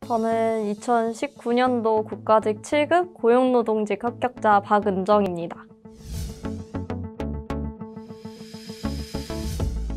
저는 2019년도 국가직 7급 고용노동직 합격자 박은정입니다.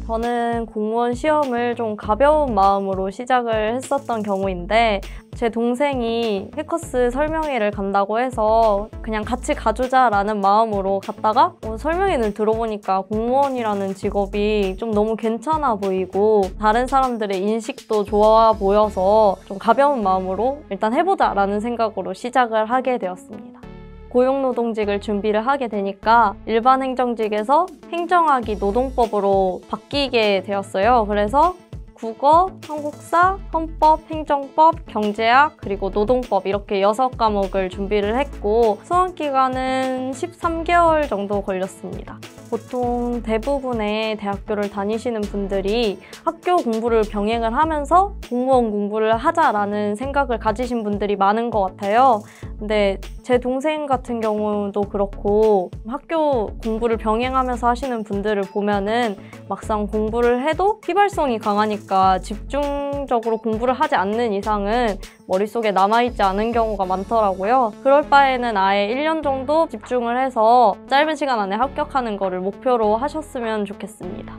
저는 공무원 시험을 좀 가벼운 마음으로 시작을 했었던 경우인데 제 동생이 해커스 설명회를 간다고 해서 그냥 같이 가주자라는 마음으로 갔다가 설명회를 들어보니까 공무원이라는 직업이 좀 너무 괜찮아 보이고 다른 사람들의 인식도 좋아 보여서 좀 가벼운 마음으로 일단 해보자라는 생각으로 시작을 하게 되었습니다. 고용노동직을 준비를 하게 되니까 일반 행정직에서 행정학이 노동법으로 바뀌게 되었어요. 그래서 국어, 한국사, 헌법, 행정법, 경제학, 그리고 노동법 이렇게 6과목을 준비를 했고 수험기간은 13개월 정도 걸렸습니다. 보통 대부분의 대학교를 다니시는 분들이 학교 공부를 병행을 하면서 공무원 공부를 하자라는 생각을 가지신 분들이 많은 것 같아요. 근데 제 동생 같은 경우도 그렇고 학교 공부를 병행하면서 하시는 분들을 보면은 막상 공부를 해도 휘발성이 강하니까 집중적으로 공부를 하지 않는 이상은 머릿속에 남아있지 않은 경우가 많더라고요. 그럴 바에는 아예 1년 정도 집중을 해서 짧은 시간 안에 합격하는 거를 목표로 하셨으면 좋겠습니다.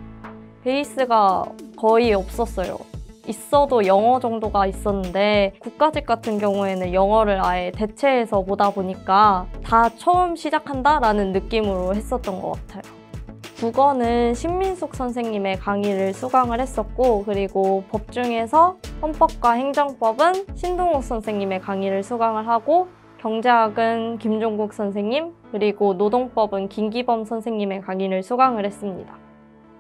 베이스가 거의 없었어요. 있어도 영어 정도가 있었는데 국가직 같은 경우에는 영어를 아예 대체해서 보다 보니까 다 처음 시작한다라는 느낌으로 했었던 것 같아요. 국어는 신민숙 선생님의 강의를 수강을 했었고 그리고 법 중에서 헌법과 행정법은 신동욱 선생님의 강의를 수강을 하고 경제학은 김종국 선생님 그리고 노동법은 김기범 선생님의 강의를 수강을 했습니다.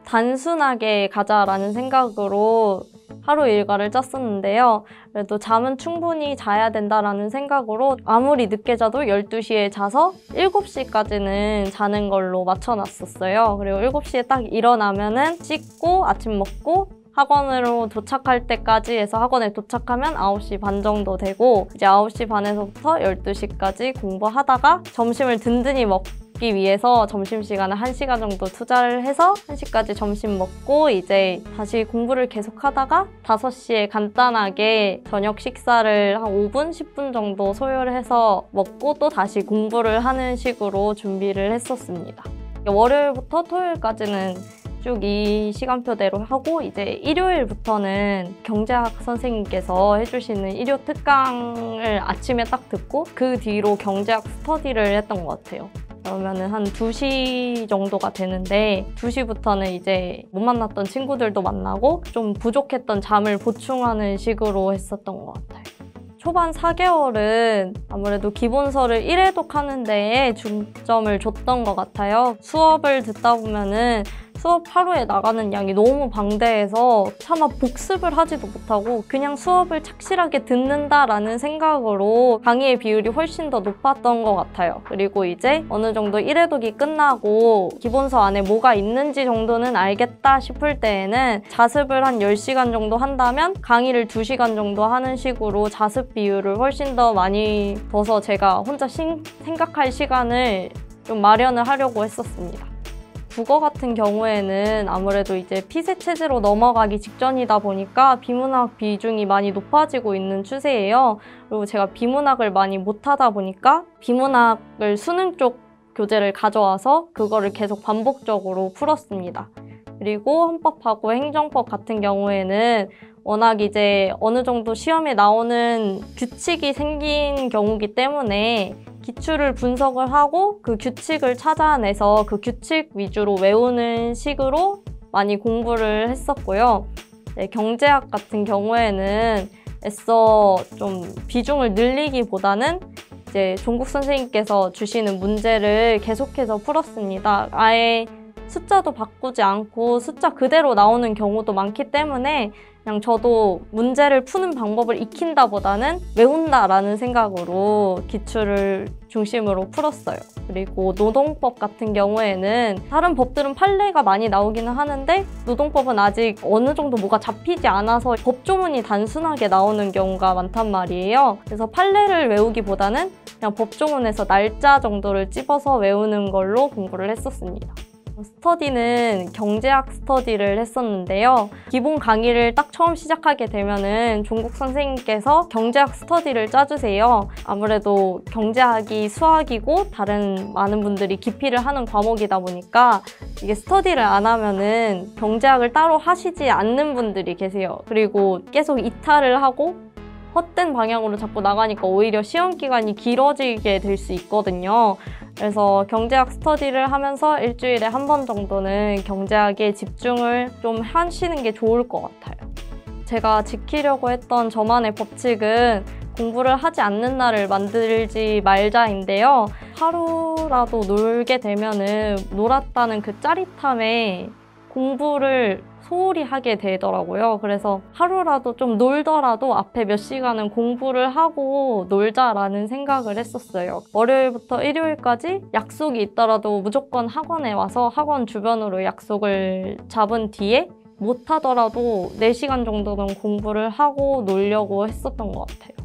단순하게 가자라는 생각으로 하루 일과를 짰었는데요. 그래도 잠은 충분히 자야 된다라는 생각으로 아무리 늦게 자도 12시에 자서 7시까지는 자는 걸로 맞춰놨었어요. 그리고 7시에 딱 일어나면은 씻고 아침 먹고 학원으로 도착할 때까지 해서 학원에 도착하면 9시 반 정도 되고 이제 9시 반에서부터 12시까지 공부하다가 점심을 든든히 먹기 위해서 점심시간에 1시간 정도 투자를 해서 1시까지 점심 먹고 이제 다시 공부를 계속 하다가 5시에 간단하게 저녁 식사를 한 5분, 10분 정도 소요해서 먹고 또 다시 공부를 하는 식으로 준비를 했었습니다. 월요일부터 토요일까지는 쭉 이 시간표대로 하고 이제 일요일부터는 경제학 선생님께서 해주시는 일요 특강을 아침에 딱 듣고 그 뒤로 경제학 스터디를 했던 것 같아요. 그러면은 한 2시 정도가 되는데 2시부터는 이제 못 만났던 친구들도 만나고 좀 부족했던 잠을 보충하는 식으로 했었던 것 같아요. 초반 4개월은 아무래도 기본서를 1회독 하는 데에 중점을 줬던 것 같아요. 수업을 듣다 보면은 수업 하루에 나가는 양이 너무 방대해서 차마 복습을 하지도 못하고 그냥 수업을 착실하게 듣는다라는 생각으로 강의의 비율이 훨씬 더 높았던 것 같아요. 그리고 이제 어느 정도 1회독이 끝나고 기본서 안에 뭐가 있는지 정도는 알겠다 싶을 때에는 자습을 한 10시간 정도 한다면 강의를 2시간 정도 하는 식으로 자습 비율을 훨씬 더 많이 둬서 제가 혼자 생각할 시간을 좀 마련을 하려고 했었습니다. 국어 같은 경우에는 아무래도 이제 폐쇄 체제로 넘어가기 직전이다 보니까 비문학 비중이 많이 높아지고 있는 추세예요. 그리고 제가 비문학을 많이 못하다 보니까 비문학을 수능 쪽 교재를 가져와서 그거를 계속 반복적으로 풀었습니다. 그리고 헌법하고 행정법 같은 경우에는 워낙 이제 어느 정도 시험에 나오는 규칙이 생긴 경우이기 때문에 기출을 분석을 하고 그 규칙을 찾아내서 그 규칙 위주로 외우는 식으로 많이 공부를 했었고요. 네, 경제학 같은 경우에는 애써 좀 비중을 늘리기보다는 이제 종국 선생님께서 주시는 문제를 계속해서 풀었습니다. 아예 숫자도 바꾸지 않고 숫자 그대로 나오는 경우도 많기 때문에 그냥 저도 문제를 푸는 방법을 익힌다보다는 외운다라는 생각으로 기출을 중심으로 풀었어요. 그리고 노동법 같은 경우에는 다른 법들은 판례가 많이 나오기는 하는데 노동법은 아직 어느 정도 뭐가 잡히지 않아서 법조문이 단순하게 나오는 경우가 많단 말이에요. 그래서 판례를 외우기보다는 그냥 법조문에서 날짜 정도를 찝어서 외우는 걸로 공부를 했었습니다. 스터디는 경제학 스터디를 했었는데요. 기본 강의를 딱 처음 시작하게 되면은 종국 선생님께서 경제학 스터디를 짜주세요. 아무래도 경제학이 수학이고 다른 많은 분들이 기피를 하는 과목이다 보니까 이게 스터디를 안 하면은 경제학을 따로 하시지 않는 분들이 계세요. 그리고 계속 이탈을 하고 헛된 방향으로 자꾸 나가니까 오히려 시험 기간이 길어지게 될 수 있거든요. 그래서 경제학 스터디를 하면서 일주일에 한 번 정도는 경제학에 집중을 좀 하시는 게 좋을 것 같아요. 제가 지키려고 했던 저만의 법칙은 공부를 하지 않는 날을 만들지 말자인데요. 하루라도 놀게 되면은 놀았다는 그 짜릿함에 공부를 소홀히 하게 되더라고요. 그래서 하루라도 좀 놀더라도 앞에 몇 시간은 공부를 하고 놀자라는 생각을 했었어요. 월요일부터 일요일까지 약속이 있더라도 무조건 학원에 와서 학원 주변으로 약속을 잡은 뒤에 못하더라도 4시간 정도는 공부를 하고 놀려고 했었던 것 같아요.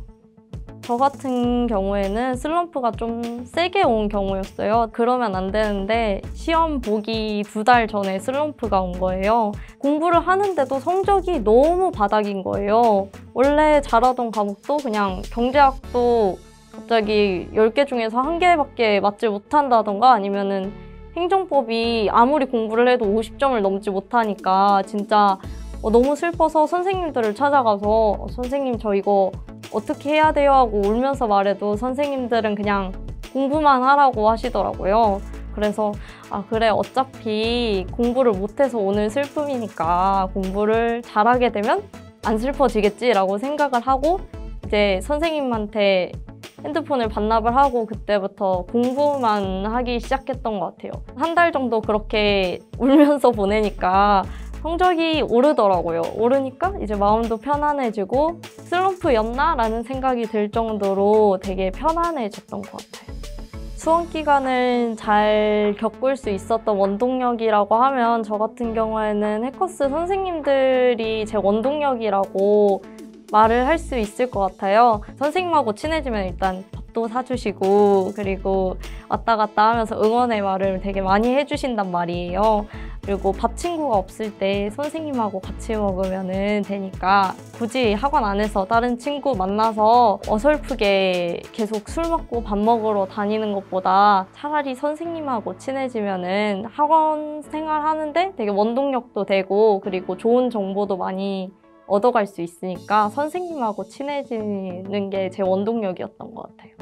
저 같은 경우에는 슬럼프가 좀 세게 온 경우였어요. 그러면 안 되는데 시험 보기 2달 전에 슬럼프가 온 거예요. 공부를 하는데도 성적이 너무 바닥인 거예요. 원래 잘하던 과목도 그냥 경제학도 갑자기 10개 중에서 1개밖에 맞지 못한다던가 아니면은 행정법이 아무리 공부를 해도 50점을 넘지 못하니까 진짜 너무 슬퍼서 선생님들을 찾아가서 선생님 저 이거 어떻게 해야 돼요? 하고 울면서 말해도 선생님들은 그냥 공부만 하라고 하시더라고요. 그래서 그래 어차피 공부를 못해서 오는 슬픔이니까 공부를 잘하게 되면 안 슬퍼지겠지 라고 생각을 하고 이제 선생님한테 핸드폰을 반납을 하고 그때부터 공부만 하기 시작했던 것 같아요. 1달 정도 그렇게 울면서 보내니까 성적이 오르더라고요. 오르니까 이제 마음도 편안해지고 슬럼프였나? 라는 생각이 들 정도로 되게 편안해졌던 것 같아요. 수험 기간을 잘 겪을 수 있었던 원동력이라고 하면 저 같은 경우에는 해커스 선생님들이 제 원동력이라고 말을 할 수 있을 것 같아요. 선생님하고 친해지면 일단 밥도 사주시고 그리고 왔다 갔다 하면서 응원의 말을 되게 많이 해주신단 말이에요. 그리고 밥 친구가 없을 때 선생님하고 같이 먹으면 되니까 굳이 학원 안에서 다른 친구 만나서 어설프게 계속 술 먹고 밥 먹으러 다니는 것보다 차라리 선생님하고 친해지면 학원 생활하는데 되게 원동력도 되고 그리고 좋은 정보도 많이 얻어갈 수 있으니까 선생님하고 친해지는 게 제 원동력이었던 것 같아요.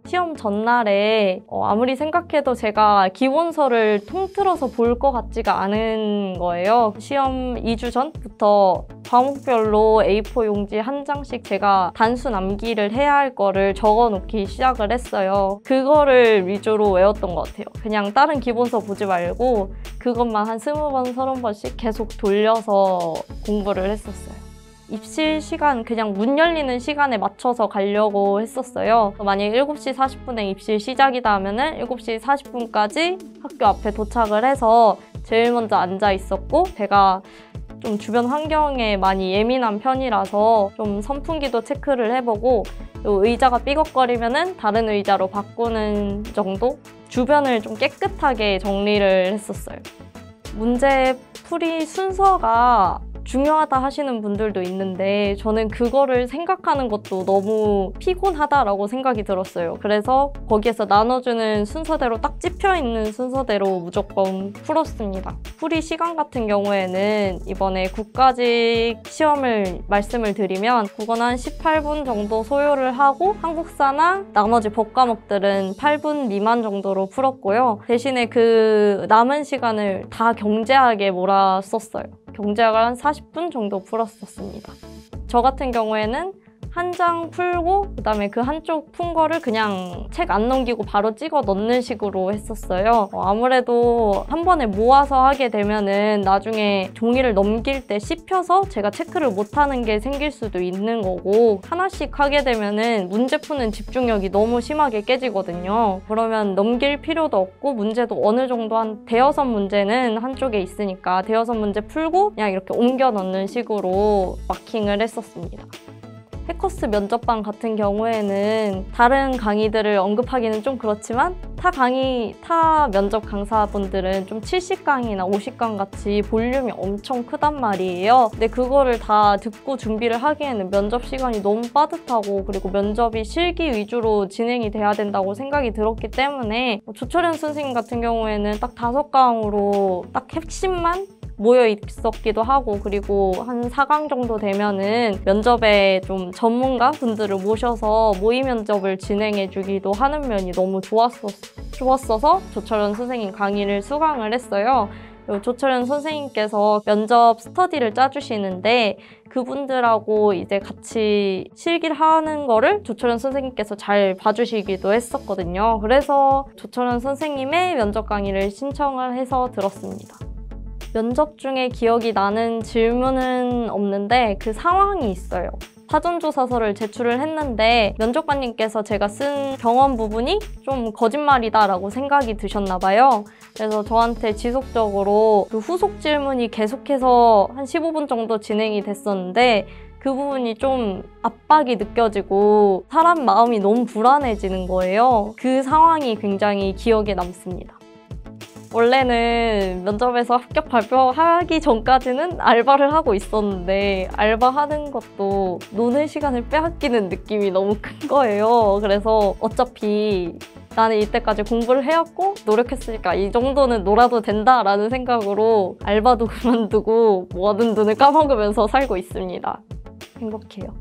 시험 전날에 아무리 생각해도 제가 기본서를 통틀어서 볼 것 같지가 않은 거예요. 시험 2주 전부터 과목별로 A4 용지 한 장씩 제가 단순 암기를 해야 할 거를 적어놓기 시작을 했어요. 그거를 위주로 외웠던 것 같아요. 그냥 다른 기본서 보지 말고 그것만 한 20번, 30번씩 계속 돌려서 공부를 했었어요. 입실 시간 그냥 문 열리는 시간에 맞춰서 가려고 했었어요. 만약에 7시 40분에 입실 시작이다 하면은 7시 40분까지 학교 앞에 도착을 해서 제일 먼저 앉아 있었고 제가 좀 주변 환경에 많이 예민한 편이라서 좀 선풍기도 체크를 해보고 의자가 삐걱거리면은 다른 의자로 바꾸는 정도? 주변을 좀 깨끗하게 정리를 했었어요. 문제 풀이 순서가 중요하다 하시는 분들도 있는데 저는 그거를 생각하는 것도 너무 피곤하다라고 생각이 들었어요. 그래서 거기에서 나눠주는 순서대로 딱 찝혀있는 순서대로 무조건 풀었습니다. 풀이 시간 같은 경우에는 이번에 국가직 시험을 말씀을 드리면 국어는 한 18분 정도 소요를 하고 한국사나 나머지 법 과목들은 8분 미만 정도로 풀었고요. 대신에 그 남은 시간을 다 경제학에 몰았었어요. 경제학을 한 40분 정도 풀었었습니다. 저 같은 경우에는 한 장 풀고 그다음에 그 한쪽 푼 거를 그냥 책 안 넘기고 바로 찍어 넣는 식으로 했었어요. 아무래도 한 번에 모아서 하게 되면은 나중에 종이를 넘길 때 씹혀서 제가 체크를 못하는 게 생길 수도 있는 거고 하나씩 하게 되면은 문제 푸는 집중력이 너무 심하게 깨지거든요. 그러면 넘길 필요도 없고 문제도 어느 정도 한 대여섯 문제는 한쪽에 있으니까 대여섯 문제 풀고 그냥 이렇게 옮겨 넣는 식으로 마킹을 했었습니다. 해커스 면접반 같은 경우에는 다른 강의들을 언급하기는 좀 그렇지만 타 면접 강사분들은 좀 70강이나 50강 같이 볼륨이 엄청 크단 말이에요. 근데 그거를 다 듣고 준비를 하기에는 면접 시간이 너무 빠듯하고 그리고 면접이 실기 위주로 진행이 돼야 된다고 생각이 들었기 때문에 조철현 선생님 같은 경우에는 딱 5강으로 딱 핵심만 모여 있었기도 하고 하고 한 4강 정도 되면은 면접에 좀 전문가 분들을 모셔서 모의 면접을 진행해 주기도 하는 면이 너무 좋았어서 조철현 선생님 강의를 수강을 했어요. 조철현 선생님께서 면접 스터디를 짜주시는데 그분들하고 이제 같이 실기를 하는 거를 조철현 선생님께서 잘 봐주시기도 했었거든요. 그래서 조철현 선생님의 면접 강의를 신청을 해서 들었습니다. 면접 중에 기억이 나는 질문은 없는데 그 상황이 있어요. 사전조사서를 제출을 했는데 면접관님께서 제가 쓴 경험 부분이 좀 거짓말이다 라고 생각이 드셨나 봐요. 그래서 저한테 지속적으로 그 후속 질문이 계속해서 한 15분 정도 진행이 됐었는데 그 부분이 좀 압박이 느껴지고 사람 마음이 너무 불안해지는 거예요. 그 상황이 굉장히 기억에 남습니다. 원래는 면접에서 합격 발표하기 전까지는 알바를 하고 있었는데 알바하는 것도 노는 시간을 빼앗기는 느낌이 너무 큰 거예요. 그래서 어차피 나는 이때까지 공부를 해왔고 노력했으니까 이 정도는 놀아도 된다라는 생각으로 알바도 그만두고 모아둔 돈을 까먹으면서 살고 있습니다. 행복해요.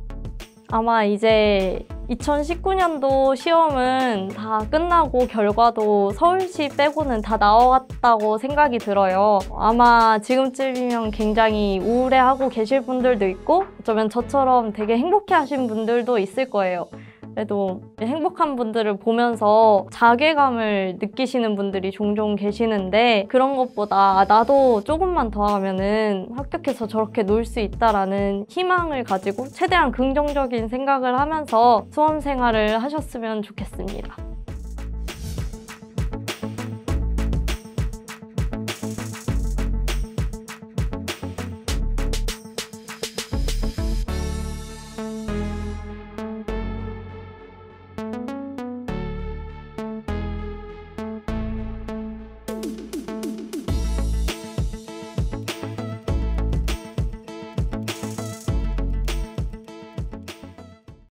아마 이제 2019년도 시험은 다 끝나고 결과도 서울시 빼고는 다 나왔다고 생각이 들어요. 아마 지금쯤이면 굉장히 우울해하고 계실 분들도 있고 어쩌면 저처럼 되게 행복해하신 분들도 있을 거예요. 그래도 행복한 분들을 보면서 자괴감을 느끼시는 분들이 종종 계시는데 그런 것보다 나도 조금만 더 하면은 합격해서 저렇게 놀 수 있다라는 희망을 가지고 최대한 긍정적인 생각을 하면서 수험 생활을 하셨으면 좋겠습니다.